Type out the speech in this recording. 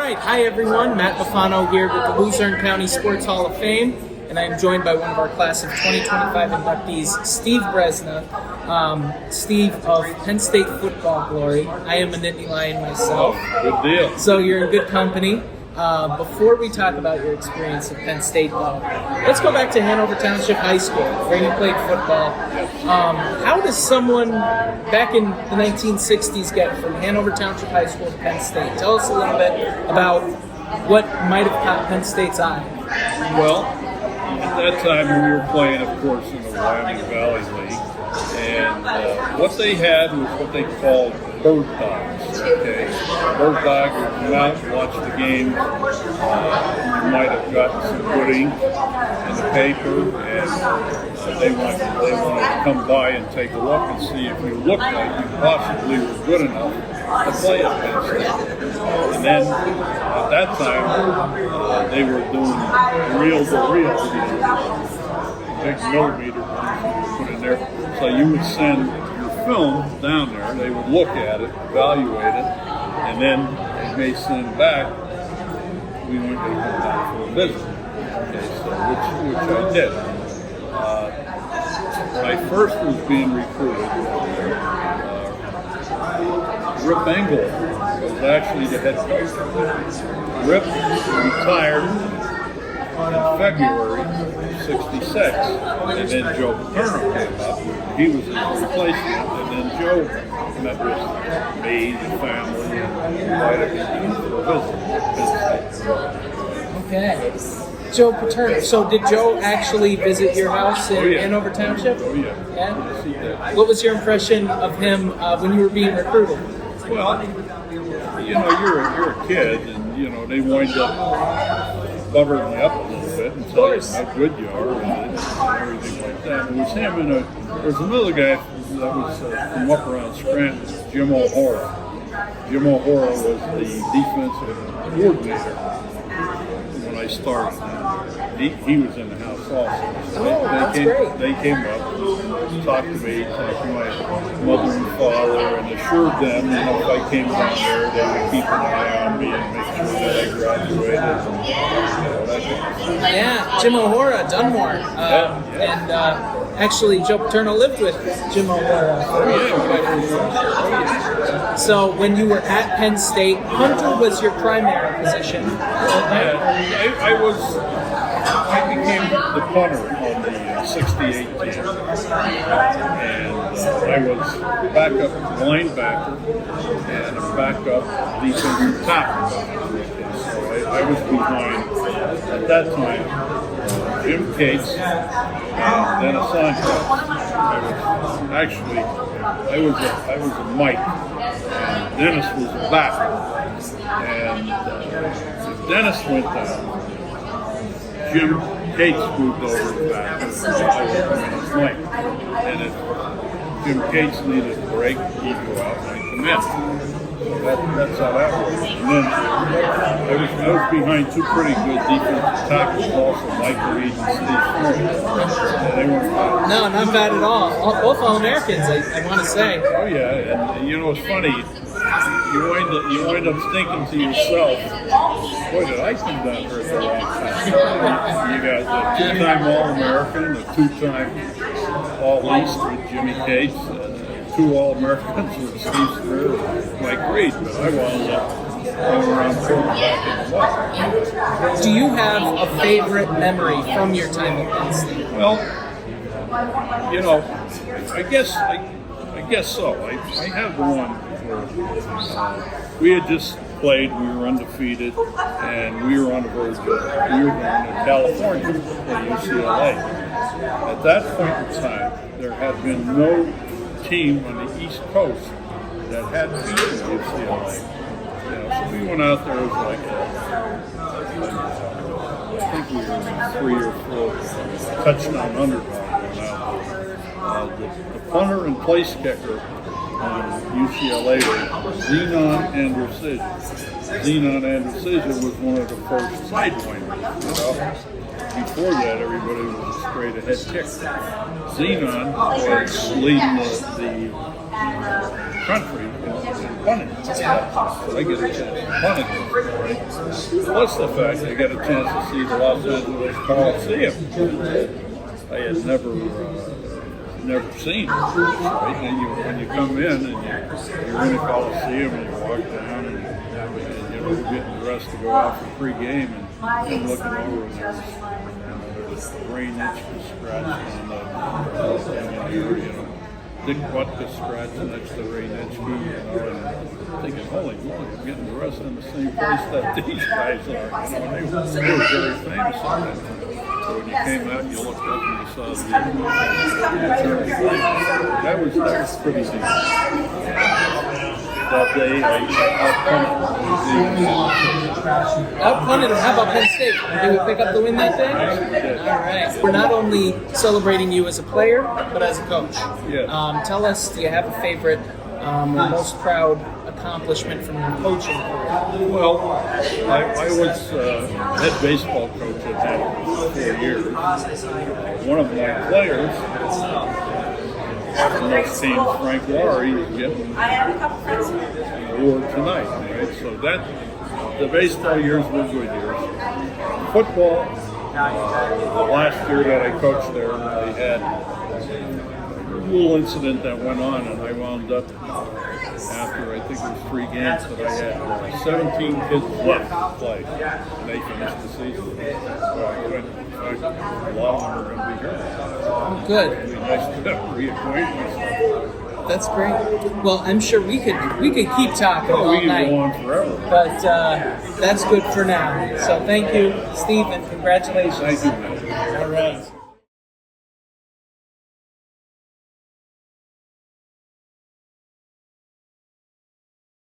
right, hi everyone. Matt Buffano here with the Luzerne County Sports Hall of Fame, and I am joined by one of our class of 2025 inductees, Steve Brezna. Steve of Penn State football glory. I am a Nittany Lion myself. Good deal. So you're in good company. Before we talk about your experience at Penn State, though, let's go back to Hanover Township High School, where you played football. How does someone back in the 1960s get from Hanover Township High School to Penn State? Tell us a little bit about what might have caught Penn State's eye. Well, at that time we were playing, of course, in the Wyoming Valley League, and what they had was what they called bird dogs. Okay, bird dog would come out and watch the game. You might have gotten some good ink in the paper, and they wanted to come by and take a look and see if you looked like you possibly were good enough to play at Penn State. And then at that time, they were doing reel-to-reel, big millimeter ones put in there. So you would send your film down there, they would look at it, evaluate it, and then they may send back, we want you to come down for a visit. Okay, so which I did. When I first was being recruited, Rip Engel was actually the head coach. Rip retired in February of '66, and then Joe Paterno came up. He was his replacement, and then Joe met with me, the family, and invited me for a visit. Okay. Joe Paterno. So did Joe actually visit your house in Hanover Township? Oh, yeah. Yeah? Yes, he did. What was your impression of him when you were being recruited? Well, you know, you're a kid, and, you know, they wind up buttering you up a little bit and tell you how good you are and everything like that. It was him and there's another guy that was from up around Scranton, Jim O'Hara. Jim O'Hara was the defensive coordinator when I started. He was in the house also. So they came up, talked to me, talked to my mother and father, and assured them, you know, if I came down there, they would keep an eye on me and make sure that I graduated. And, Yeah, Jim O'Hara, Dunmore. And actually, Joe Paterno lived with Jim O'Hara. So when you were at Penn State, punter was your primary position. I became the punter on the 68 team, and I was backup linebacker and a backup defensive tackle. So I was behind, at that time, Jim Cates and Dennis Sanchez. I was a Mike, and Dennis was a back. And if Dennis went down, Jim Cates moved over to back. I was Mike. And if Jim Cates needed a break, he'd go out and I'd come in. So that's how that works. And then I was behind two pretty good defensive tackles also, Mike Reed and Steve Smith. They weren't bad. No, not bad at all. Both All-Americans, I want to say. Oh yeah, and you know it's funny. You wind up thinking to yourself, boy, did I come down here at the wrong time. You got the two-time All-American, the two-time All-East with Jimmy Cates, two All-Americans with Steve Smith and Mike Reed, but I wound up going around quarterback in the West. Do you have a favorite memory from your time at Penn State? Well, you know, I guess so. I have the one where we had just played, we were undefeated, and we were on the verge of, we were going to California to play UCLA. At that point in time, there had been no team on the East Coast that had beaten UCLA. You know, so we went out there, it was like, I think we were 3 or 4 touchdown underdog going out there. The punter and place kicker on UCLA was Zenon Andrusidi. Xenon and Decision was one of the first sidewinders. Before that, everybody was a straight ahead kick. Xenon was leading the country in punting. So they get a chance to punt against them, right? Plus the fact they got a chance to see the Los Angeles Coliseum. I had never seen, right? And when you come in and you're in the Coliseum and you walk down and you're getting dressed to go out for pregame and looking over and there's Ray Nitschke scratched on the Dick Butkus scratching next to Ray Nitschke, and thinking, holy moly, I'm getting dressed in the same place that these guys are. And they were very famous on that time. So when you came out, you looked up and you saw the that was pretty neat. That day, I Outpunted. How about Penn State? Did we pick up the win that day? All right. We're not only celebrating you as a player, but as a coach. Yes. Tell us, do you have a favorite or most proud accomplishment from your coaching career? Well, I was head baseball coach at Hanover for 4 years. One of my players, on those teams, Frank Laurie, is getting an award tonight. Right? So the baseball years were good years. Football, the last year that I coached there, they had a little incident that went on, and I wound up, after I think it was 3 games, that I had 17 kids left to play, and they finished the season. So I went, in fact, a lot of them are going to be here. Good. It'd be nice to reacquaint myself. That's great. Well, I'm sure we could keep talking all We can night. go on forever. But that's good for now. So thank you, Steve, and congratulations. Thank you, man. All right.